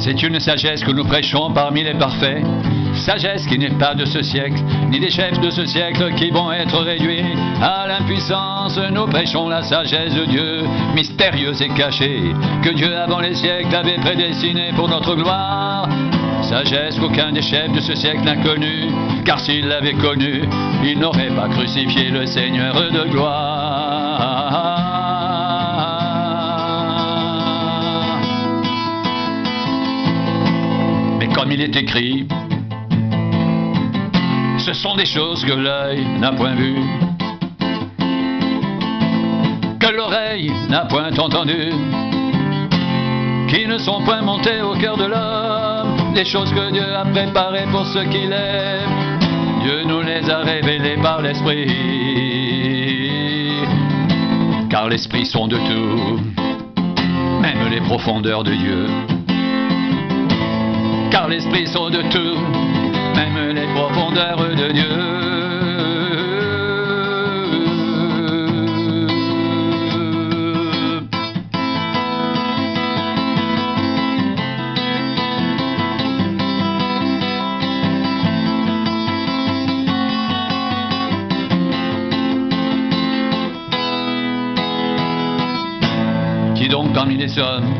C'est une sagesse que nous prêchons parmi les parfaits, sagesse qui n'est pas de ce siècle, ni des chefs de ce siècle qui vont être réduits à l'impuissance. Nous prêchons la sagesse de Dieu, mystérieuse et cachée, que Dieu avant les siècles avait prédestinée pour notre gloire. Sagesse qu'aucun des chefs de ce siècle n'a connue, car s'il l'avait connue, il n'aurait pas crucifié le Seigneur de gloire. Mais comme il est écrit, ce sont des choses que l'œil n'a point vues, que l'oreille n'a point entendues, qui ne sont point montées au cœur de l'homme, des choses que Dieu a préparées pour ceux qui l'aiment. Dieu nous les a révélées par l'Esprit, car l'Esprit sonde tout, même les profondeurs de Dieu. Car l'Esprit sonde tout, même les profondeurs de Dieu. Qui donc parmi les hommes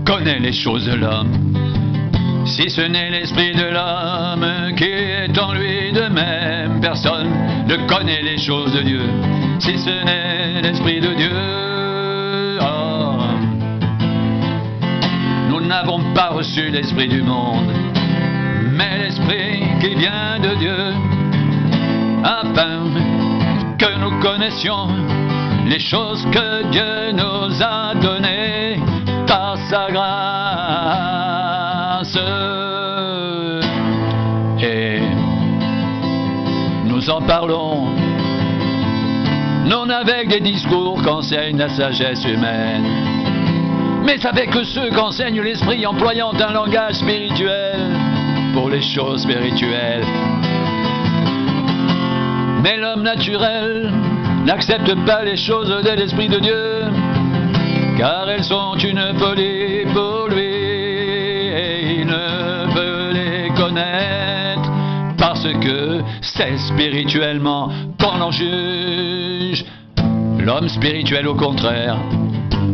connaît les choses de l'homme, si ce n'est l'esprit de l'homme qui est en lui? De même personne ne connaît les choses de Dieu, si ce n'est l'esprit de Dieu. Oh. Nous n'avons pas reçu l'esprit du monde, mais l'esprit qui vient de Dieu, afin que nous connaissions les choses que Dieu nous a données par sa grâce. Et nous en parlons, non avec des discours qu'enseigne la sagesse humaine, mais avec ceux qu'enseigne l'Esprit, employant un langage spirituel pour les choses spirituelles. Mais l'homme naturel n'accepte pas les choses de l'Esprit de Dieu, car elles sont une folie pour lui, et il ne peut les connaître, parce que c'est spirituellement qu'on en juge. L'homme spirituel, au contraire,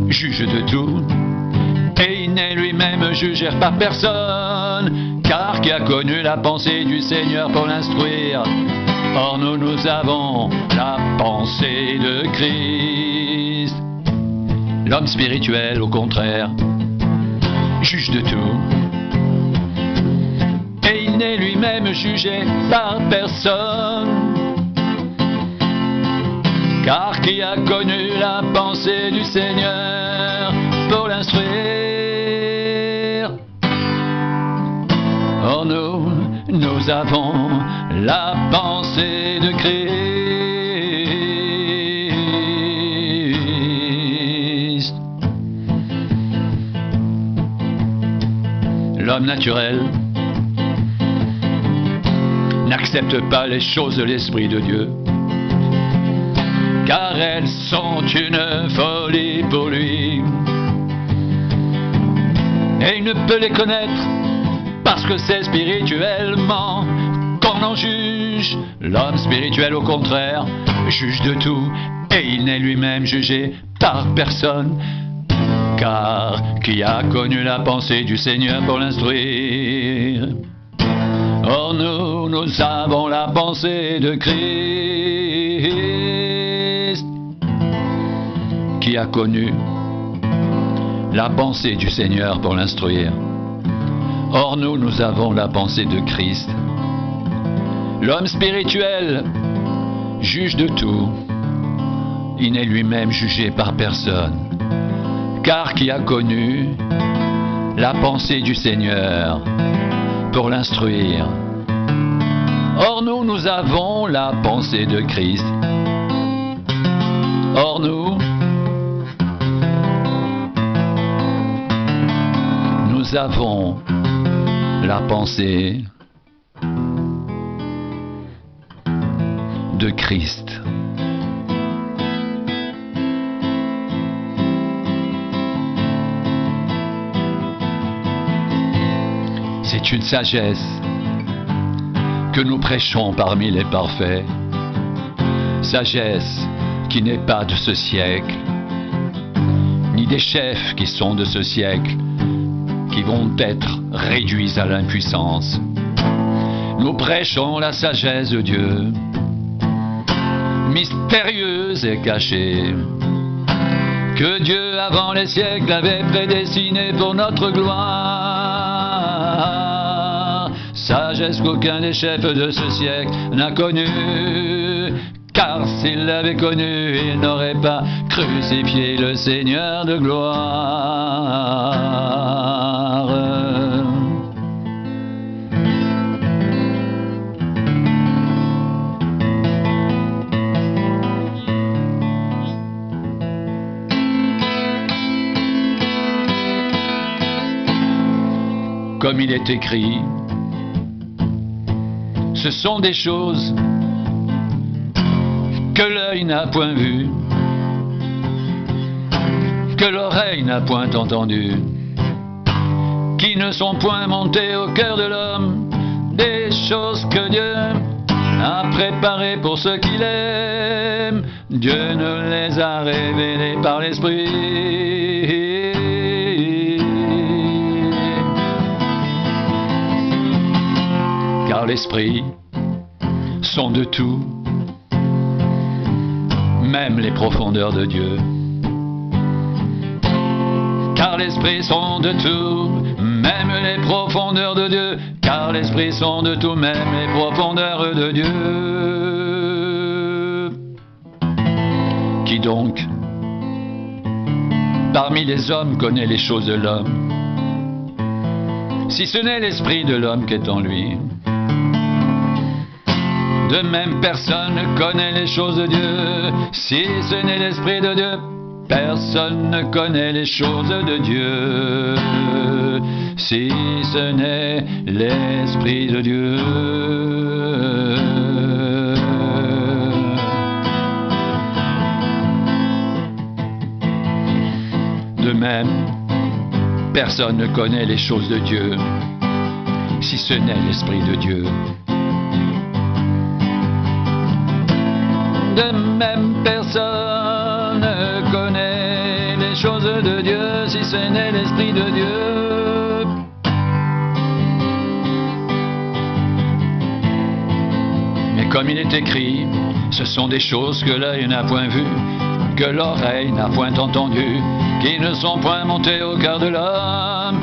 juge de tout, et il n'est lui-même jugé par personne, car qui a connu la pensée du Seigneur pour l'instruire? Or nous avons la pensée de Christ. L'homme spirituel, au contraire, juge de tout, et il n'est lui-même jugé par personne, car qui a connu la pensée du Seigneur pour l'instruire? Or nous avons la pensée de Christ. L'homme naturel n'accepte pas les choses de l'Esprit de Dieu, car elles sont une folie pour lui, et il ne peut les connaître, parce que c'est spirituellement qu'on en juge. L'homme spirituel, au contraire, juge de tout, et il n'est lui-même jugé par personne, car qui a connu la pensée du Seigneur pour l'instruire? Or nous avons la pensée de Christ, qui a connu la pensée du Seigneur pour l'instruire. Or nous avons la pensée de Christ. L'homme spirituel juge de tout, il n'est lui-même jugé par personne, car qui a connu la pensée du Seigneur pour l'instruire? Or nous avons la pensée de Christ. Or nous avons la pensée de Christ. C'est une sagesse que nous prêchons parmi les parfaits. Sagesse qui n'est pas de ce siècle, ni des chefs qui sont de ce siècle, qui vont être réduits à l'impuissance. Nous prêchons la sagesse de Dieu, mystérieuse et cachée, que Dieu avant les siècles avait prédestinée pour notre gloire. Sagesse qu'aucun des chefs de ce siècle n'a connue, car s'il l'avait connue, il n'aurait pas crucifié le Seigneur de gloire. Comme il est écrit, ce sont des choses que l'œil n'a point vues, que l'oreille n'a point entendues, qui ne sont point montées au cœur de l'homme, des choses que Dieu a préparées pour ceux qui l'aiment. Dieu ne les a révélées par l'Esprit. Car l'Esprit sonde de tout, même les profondeurs de Dieu. Car l'Esprit sonde de tout, même les profondeurs de Dieu. Car l'Esprit sonde de tout, même les profondeurs de Dieu. Qui donc, parmi les hommes, connaît les choses de l'homme, si ce n'est l'esprit de l'homme qui est en lui? De même, personne ne connaît les choses de Dieu, si ce n'est l'Esprit de Dieu. Personne ne connaît les choses de Dieu, si ce n'est l'Esprit de Dieu. De même, personne ne connaît les choses de Dieu, si ce n'est l'Esprit de Dieu. De même, personne ne connaît les choses de Dieu, si ce n'est l'Esprit de Dieu. Mais comme il est écrit, ce sont des choses que l'œil n'a point vues, que l'oreille n'a point entendues, qui ne sont point montées au cœur de l'homme,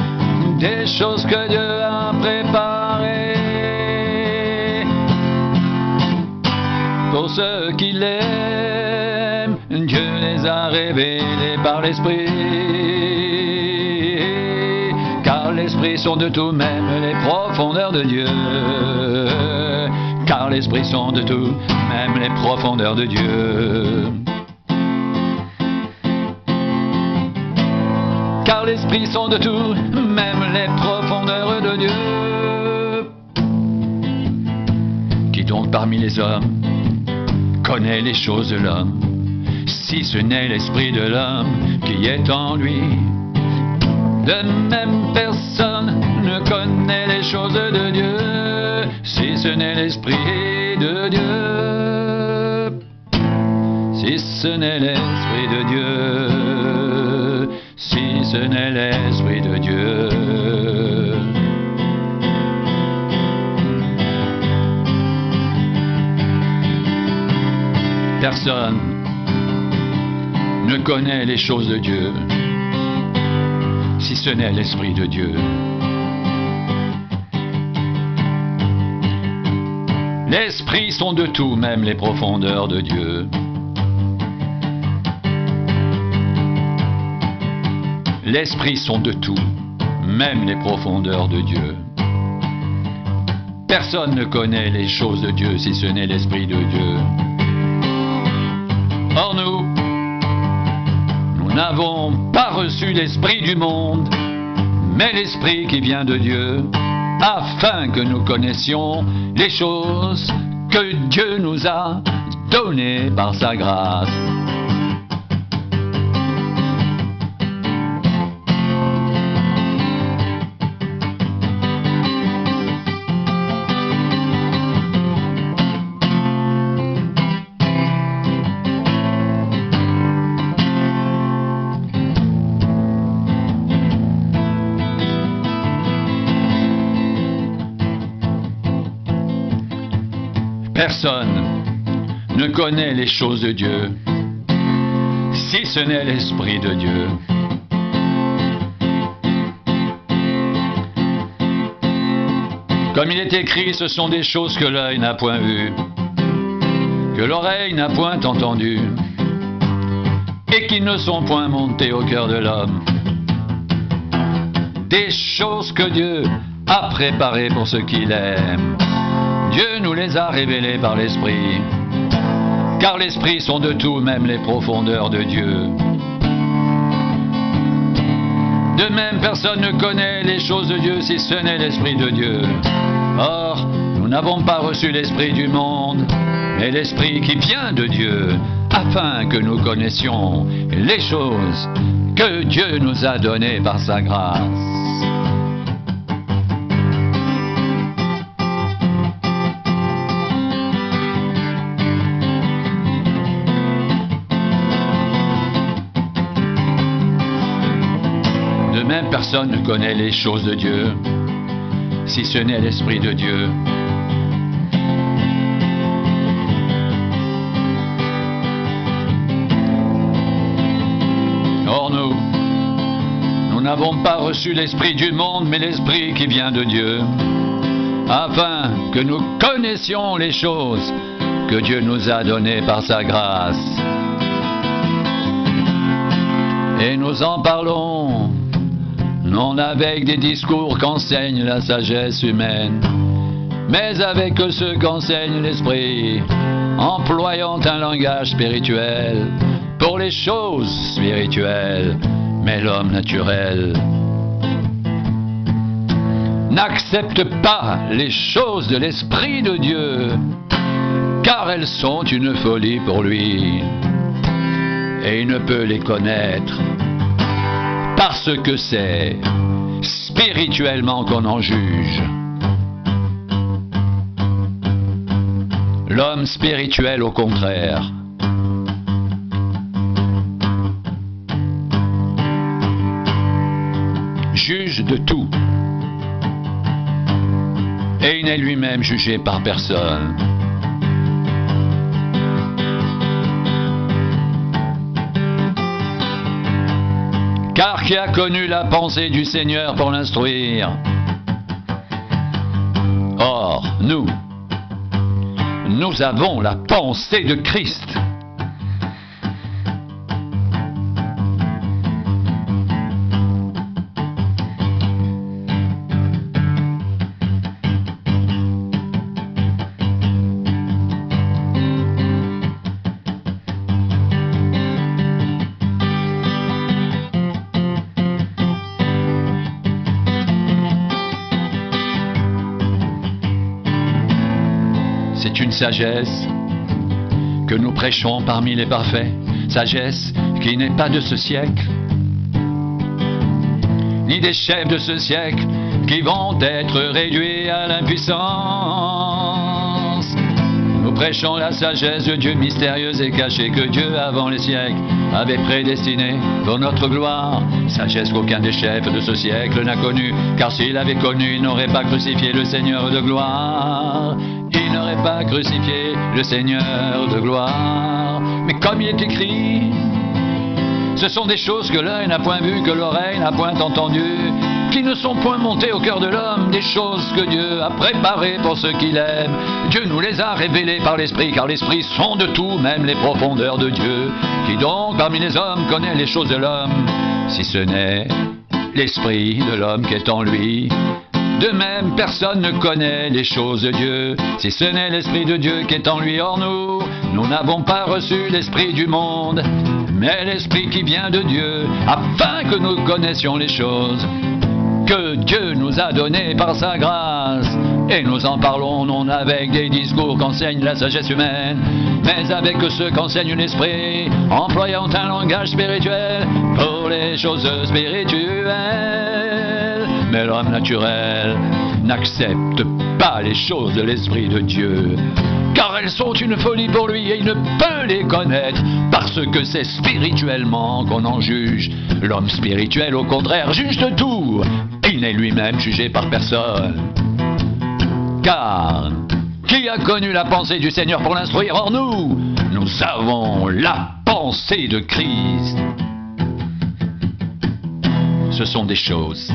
des choses que Dieu a préparées pour ceux qui l'aiment. Dieu les a révélés par l'Esprit, car l'Esprit sonde de tout, même les profondeurs de Dieu. Car l'Esprit sonde de tout, même les profondeurs de Dieu. Car l'Esprit sonde de tout, même les profondeurs de Dieu. Qui donc parmi les hommes connaît les choses de l'homme, si ce n'est l'Esprit de l'homme qui est en lui? De même, personne ne connaît les choses de Dieu, si ce n'est l'Esprit de Dieu. Si ce n'est l'Esprit de Dieu, si ce n'est l'Esprit de Dieu. Personne ne connaît les choses de Dieu, si ce n'est l'Esprit de Dieu. L'Esprit sonde de tout, même les profondeurs de Dieu. L'Esprit sonde de tout, même les profondeurs de Dieu. Personne ne connaît les choses de Dieu, si ce n'est l'Esprit de Dieu. Or nous n'avons pas reçu l'esprit du monde, mais l'Esprit qui vient de Dieu, afin que nous connaissions les choses que Dieu nous a données par sa grâce. personne ne connaît les choses de Dieu, si ce n'est l'Esprit de Dieu. Comme il est écrit, ce sont des choses que l'œil n'a point vues, que l'oreille n'a point entendues, et qui ne sont point montées au cœur de l'homme. Des choses que Dieu a préparées pour ceux qui l'aiment. Dieu nous les a révélées par l'Esprit, car l'Esprit sont de tout, même les profondeurs de Dieu. De même, personne ne connaît les choses de Dieu si ce n'est l'Esprit de Dieu. Or, nous n'avons pas reçu l'Esprit du monde, mais l'Esprit qui vient de Dieu, afin que nous connaissions les choses que Dieu nous a données par sa grâce. De même, personne ne connaît les choses de Dieu, si ce n'est l'Esprit de Dieu. Or nous n'avons pas reçu l'Esprit du monde, mais l'Esprit qui vient de Dieu, afin que nous connaissions les choses que Dieu nous a données par sa grâce. Et nous en parlons, non avec des discours qu'enseigne la sagesse humaine, mais avec ceux qu'enseigne l'Esprit, employant un langage spirituel pour les choses spirituelles, mais l'homme naturel n'accepte pas les choses de l'Esprit de Dieu, car elles sont une folie pour lui, et il ne peut les connaître, parce que c'est spirituellement qu'on en juge. L'homme spirituel, au contraire, juge de tout, et il n'est lui-même jugé par personne. Car qui a connu la pensée du Seigneur pour l'instruire? Or, nous avons la pensée de Christ. C'est une sagesse que nous prêchons parmi les parfaits, sagesse qui n'est pas de ce siècle, ni des chefs de ce siècle qui vont être réduits à l'impuissance. Nous prêchons la sagesse de Dieu mystérieuse et cachée que Dieu, avant les siècles, avait prédestinée pour notre gloire, sagesse qu'aucun des chefs de ce siècle n'a connue, car s'il avait connu, il n'aurait pas crucifié le Seigneur de gloire. Il n'aurait pas crucifié le Seigneur de gloire. Mais comme il est écrit, ce sont des choses que l'œil n'a point vues, que l'oreille n'a point entendues, qui ne sont point montées au cœur de l'homme, des choses que Dieu a préparées pour ceux qui l'aiment. Dieu nous les a révélées par l'Esprit, car l'Esprit sont de tout, même les profondeurs de Dieu. Qui donc parmi les hommes connaît les choses de l'homme, si ce n'est l'Esprit de l'homme qui est en lui? De même, personne ne connaît les choses de Dieu, si ce n'est l'Esprit de Dieu qui est en lui. Or nous n'avons pas reçu l'Esprit du monde, mais l'Esprit qui vient de Dieu, afin que nous connaissions les choses que Dieu nous a données par sa grâce. Et nous en parlons non avec des discours qu'enseigne la sagesse humaine, mais avec ceux qu'enseigne l'Esprit, employant un langage spirituel pour les choses spirituelles. Mais l'homme naturel n'accepte pas les choses de l'Esprit de Dieu, car elles sont une folie pour lui et il ne peut les connaître, parce que c'est spirituellement qu'on en juge. L'homme spirituel, au contraire, juge de tout. Il n'est lui-même jugé par personne, car Qui a connu la pensée du Seigneur pour l'instruire? Or nous avons la pensée de Christ. Ce sont des choses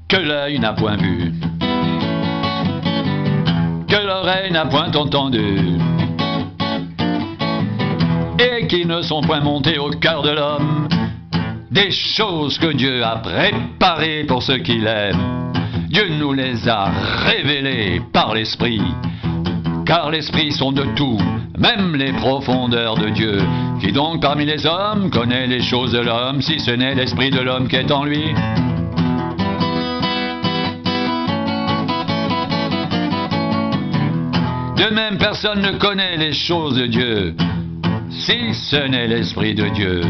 que l'œil n'a point vues, que l'oreille n'a point entendues, et qui ne sont point montées au cœur de l'homme, des choses que Dieu a préparées pour ceux qui l'aiment. Dieu nous les a révélées par l'Esprit, car l'Esprit sonde de tout, même les profondeurs de Dieu. Qui donc parmi les hommes connaît les choses de l'homme, si ce n'est l'Esprit de l'homme qui est en lui? De même, personne ne connaît les choses de Dieu, si ce n'est l'Esprit de Dieu.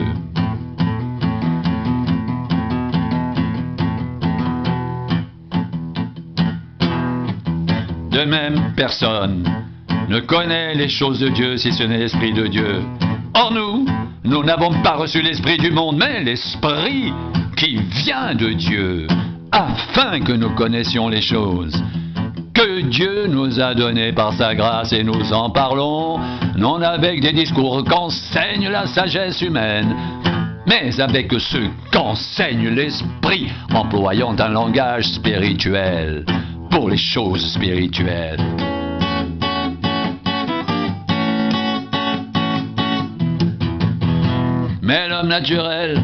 De même, personne ne connaît les choses de Dieu si ce n'est l'Esprit de Dieu. Or nous n'avons pas reçu l'Esprit du monde, mais l'Esprit qui vient de Dieu, afin que nous connaissions les choses que Dieu nous a données par sa grâce, et nous en parlons, non avec des discours qu'enseigne la sagesse humaine, mais avec ceux qu'enseigne l'Esprit, employant un langage spirituel pour les choses spirituelles. Mais l'homme naturel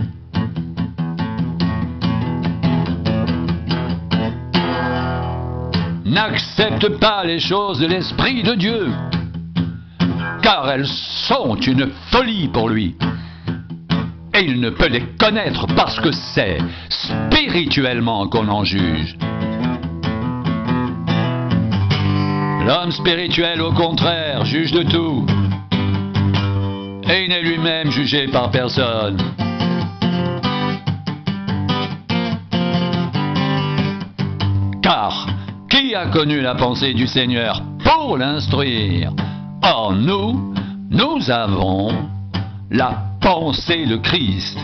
n'accepte pas les choses de l'Esprit de Dieu, car elles sont une folie pour lui. Et il ne peut les connaître parce que c'est spirituellement qu'on en juge. L'homme spirituel, au contraire, juge de tout, et il n'est lui-même jugé par personne. Car qui a connu la pensée du Seigneur pour l'instruire? Or nous avons la pensée de Christ.